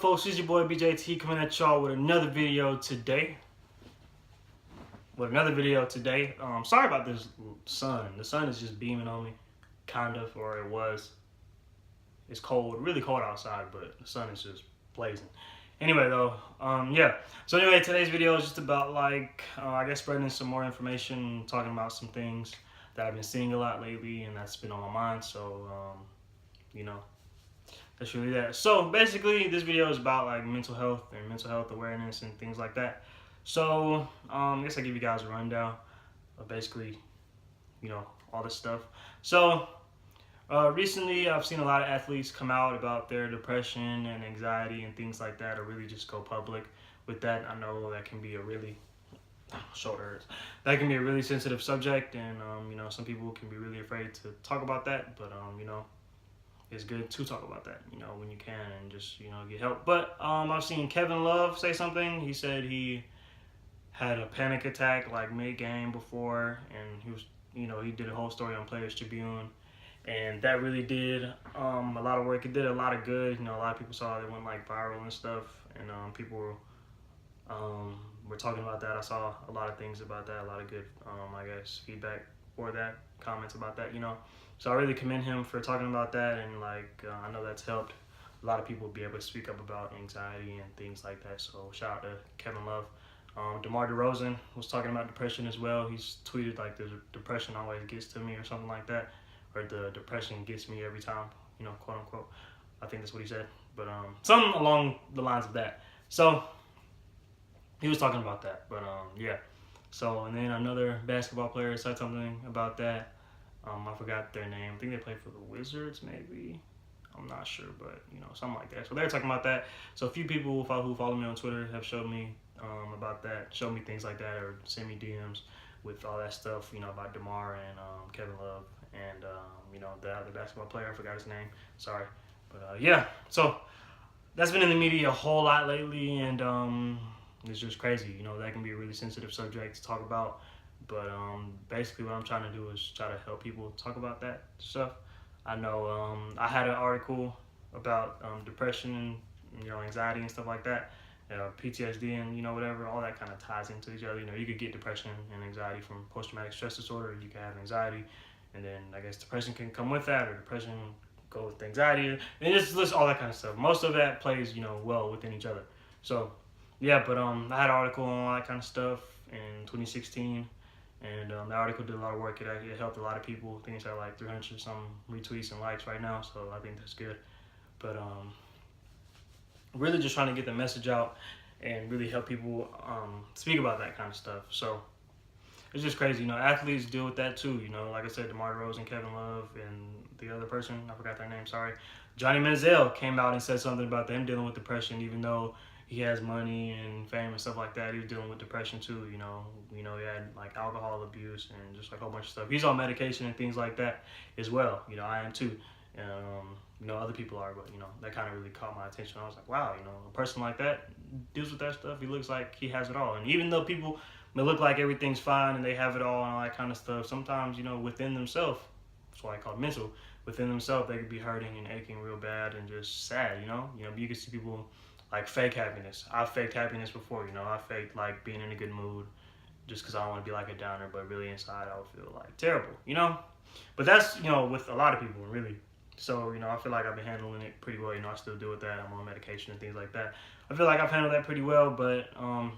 folks? It's your boy BJT coming at y'all with another video today. Sorry about this sun. The sun is just beaming on me, kind of, or it was. It's cold, really cold outside, but the sun is just blazing. Anyway, though, yeah. So anyway, today's video is just about I guess spreading some more information, talking about some things that I've been seeing a lot lately, and that's been on my mind. So, you know. That's really that. So basically, this video is about mental health and mental health awareness and things like that. So I guess I'll give you guys a rundown of basically, all this stuff. So recently, I've seen a lot of athletes come out about their depression and anxiety and things like that, or really just go public with that. I know that can be a really That can be a really sensitive subject, and some people can be really afraid to talk about that. But it's good to talk about that, when you can, and just, get help. But I've seen Kevin Love say something. He said he had a panic attack mid-game before, and he was, he did a whole story on Players Tribune, and that really did a lot of work. It did a lot of good. A lot of people saw it went viral and stuff, and people were talking about that. I saw a lot of things about that, a lot of good, I guess, feedback for that, comments about that, So I really commend him for talking about that, and I know that's helped a lot of people be able to speak up about anxiety and things like that. So shout out to Kevin Love. DeMar DeRozan was talking about depression as well. He's tweeted the depression always gets to me or something like that, or the depression gets me every time, quote unquote. I think that's what he said, but something along the lines of that. So he was talking about that, but yeah. So, and then another basketball player said something about that. I forgot their name. I think they play for the Wizards, maybe. I'm not sure, but, something like that. So they're talking about that. So a few people who follow me on Twitter have showed me about that, showed me things like that, or send me DMs with all that stuff, about DeMar and Kevin Love and, the other basketball player. I forgot his name. Sorry. But, yeah. So that's been in the media a whole lot lately, and it's just crazy. That can be a really sensitive subject to talk about. But basically what I'm trying to do is try to help people talk about that stuff. I know I had an article about depression and anxiety and stuff like that, PTSD and whatever, all that kind of ties into each other. You could get depression and anxiety from post-traumatic stress disorder. You can have anxiety, and then I guess depression can come with that, or depression go with anxiety, and just list all that kind of stuff. Most of that plays well within each other. So yeah, but I had an article on all that kind of stuff in 2016. And the article did a lot of work. It actually helped a lot of people. I think it's at 300 some retweets and likes right now, so I think that's good. But really just trying to get the message out and really help people speak about that kind of stuff. So it's just crazy. Athletes deal with that too. Like I said, DeMar DeRozan, Kevin Love, and the other person, I forgot their name, sorry. Johnny Manziel came out and said something about them dealing with depression, even though he has money and fame and stuff like that. He was dealing with depression too, he had alcohol abuse and just a whole bunch of stuff. He's on medication and things like that as well. I am too. Other people are, but that kind of really caught my attention. I was like, wow, a person like that deals with that stuff. He looks like he has it all. And even though people may look like everything's fine and they have it all and all that kind of stuff, sometimes, within themselves, that's why I call it mental, within themselves, they could be hurting and aching real bad and just sad, you can see people fake happiness. I've faked happiness before, I faked being in a good mood just because I don't want to be a downer, but really inside I would feel terrible, But that's, with a lot of people, really. So, I feel like I've been handling it pretty well, I still deal with that. I'm on medication and things like that. I feel like I've handled that pretty well, but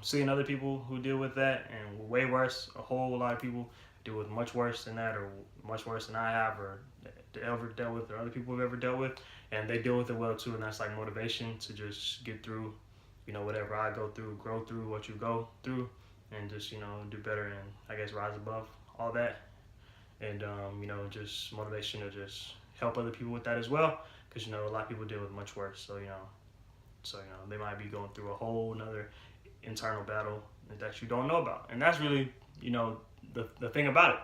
seeing other people who deal with that and way worse, a whole lot of people deal with much worse than that, or much worse than I have, or ever dealt with, or other people have ever dealt with, and they deal with it well too, and that's motivation to just get through, whatever I go through, grow through what you go through, and just, do better and I guess rise above all that, and just motivation to just help other people with that as well, because a lot of people deal with much worse, so they might be going through a whole nother internal battle that you don't know about, and that's really the thing about it.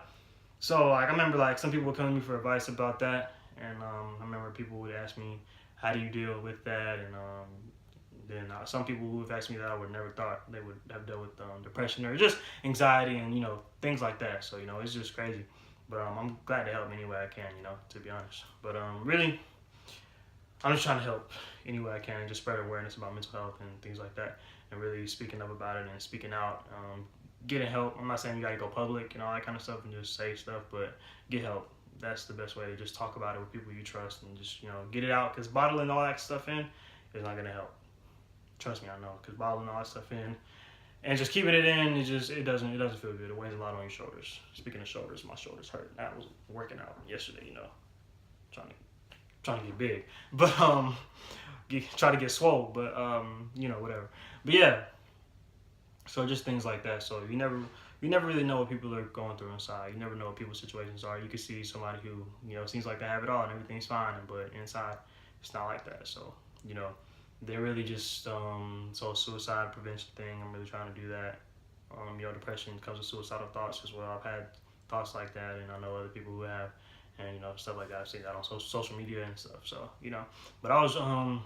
So I remember some people would come to me for advice about that, and I remember people would ask me, how do you deal with that? And then some people who have asked me that I would never thought they would have dealt with depression or just anxiety and things like that. So it's just crazy. But I'm glad to help any way I can, to be honest. But really, I'm just trying to help any way I can and just spread awareness about mental health and things like that, and really speaking up about it and speaking out, getting help. I'm not saying you gotta go public and all that kind of stuff and just say stuff, but get help. That's the best way to just talk about it with people you trust and just, get it out, because bottling all that stuff in is not gonna help. Trust me, I know, because bottling all that stuff in and just keeping it in, it doesn't feel good. It weighs a lot on your shoulders. Speaking of shoulders, my shoulders hurt. I was working out yesterday, trying to get big, but try to get swole, but whatever. But yeah, so just things like that. So you never really know what people are going through inside. You never know what people's situations are. You can see somebody who seems like they have it all and everything's fine, but inside it's not like that. So they're really just so suicide prevention thing. I'm really trying to do that. Depression comes with suicidal thoughts as well. I've had thoughts like that, and I know other people who have, and stuff like that. I've seen that on social media and stuff. So but I was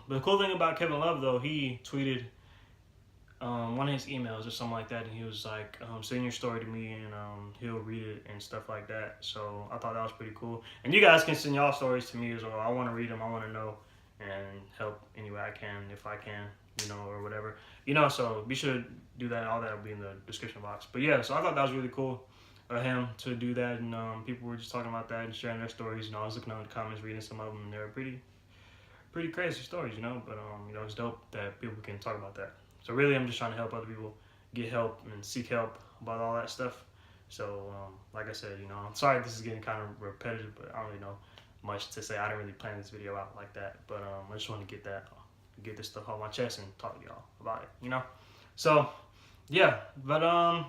the cool thing about Kevin Love though, he tweeted one of his emails or something like that, and he was like, send your story to me and he'll read it and stuff like that. So I thought that was pretty cool. And you guys can send y'all stories to me as well. I want to read them. I want to know and help any way I can, if I can, or whatever, so be sure to do that. All that will be in the description box. But yeah, so I thought that was really cool of him to do that, and people were just talking about that and sharing their stories. I was looking on the comments, reading some of them, and they were pretty crazy stories, but it's dope that people can talk about that. So really, I'm just trying to help other people get help and seek help about all that stuff. So like I said, I'm sorry this is getting kind of repetitive, but I don't really know much to say. I didn't really plan this video out like that, but I just want to get this stuff off my chest and talk to y'all about it, So yeah, but I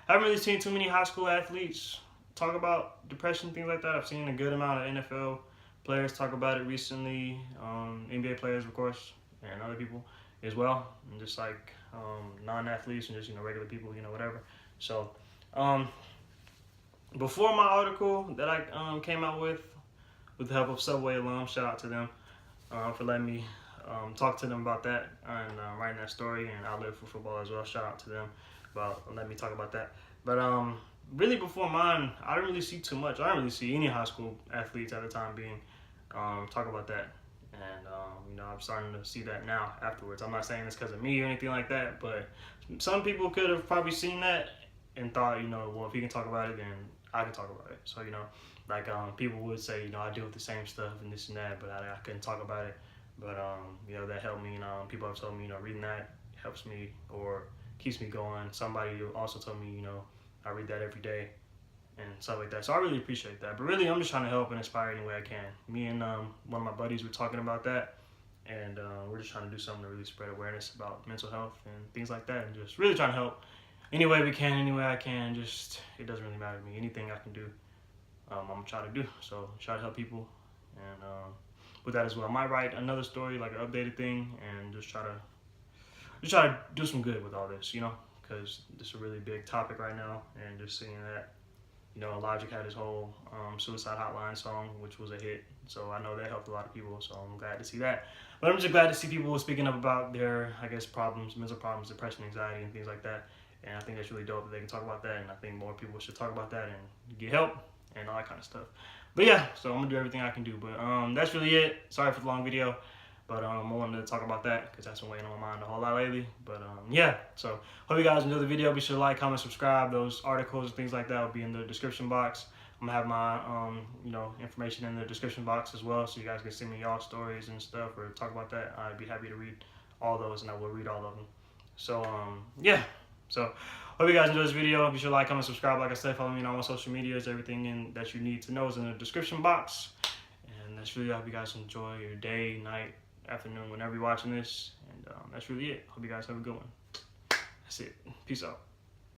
haven't really seen too many high school athletes talk about depression, things like that. I've seen a good amount of NFL players talk about it recently, NBA players, of course, and other people as well, and just like non-athletes and just regular people, whatever. So before my article that I came out with the help of Subway alum, shout out to them for letting me talk to them about that and writing that story, and I Live for Football as well. Shout out to them about letting me talk about that. But really before mine, I didn't really see too much. I didn't really see any high school athletes at the time being talk about that. And I'm starting to see that now afterwards. I'm not saying this because of me or anything like that, but some people could have probably seen that and thought, well, if he can talk about it, then I can talk about it. So, like people would say, I deal with the same stuff and this and that, but I couldn't talk about it. But, that helped me. People have told me, reading that helps me or keeps me going. Somebody also told me, I read that every day and stuff like that. So I really appreciate that. But really, I'm just trying to help and inspire any way I can. Me and one of my buddies were talking about that, and we're just trying to do something to really spread awareness about mental health and things like that, and just really trying to help any way we can, any way I can. Just, it doesn't really matter to me. Anything I can do, I'm gonna try to do. So try to help people, and with that as well, I might write another story, like an updated thing, and just try to do some good with all this, because this is a really big topic right now, and just seeing that. Logic had his whole Suicide Hotline song, which was a hit. So I know that helped a lot of people. So I'm glad to see that. But I'm just glad to see people speaking up about their, problems, mental problems, depression, anxiety, and things like that. And I think that's really dope that they can talk about that. And I think more people should talk about that and get help and all that kind of stuff. But yeah, so I'm going to do everything I can do. But that's really it. Sorry for the long video. But I wanted to talk about that because that's been weighing on my mind a whole lot lately. But yeah, so hope you guys enjoy the video. Be sure to like, comment, subscribe. Those articles and things like that will be in the description box. I'm gonna have my information in the description box as well, so you guys can send me y'all stories and stuff or talk about that. I'd be happy to read all those, and I will read all of them. So yeah, so hope you guys enjoy this video. Be sure to like, comment, subscribe. Like I said, follow me on all my social medias. Everything that you need to know is in the description box. And that's really, I hope you guys enjoy your day, night, afternoon, whenever you're watching this. And that's really it. Hope you guys have a good one. That's it. Peace out.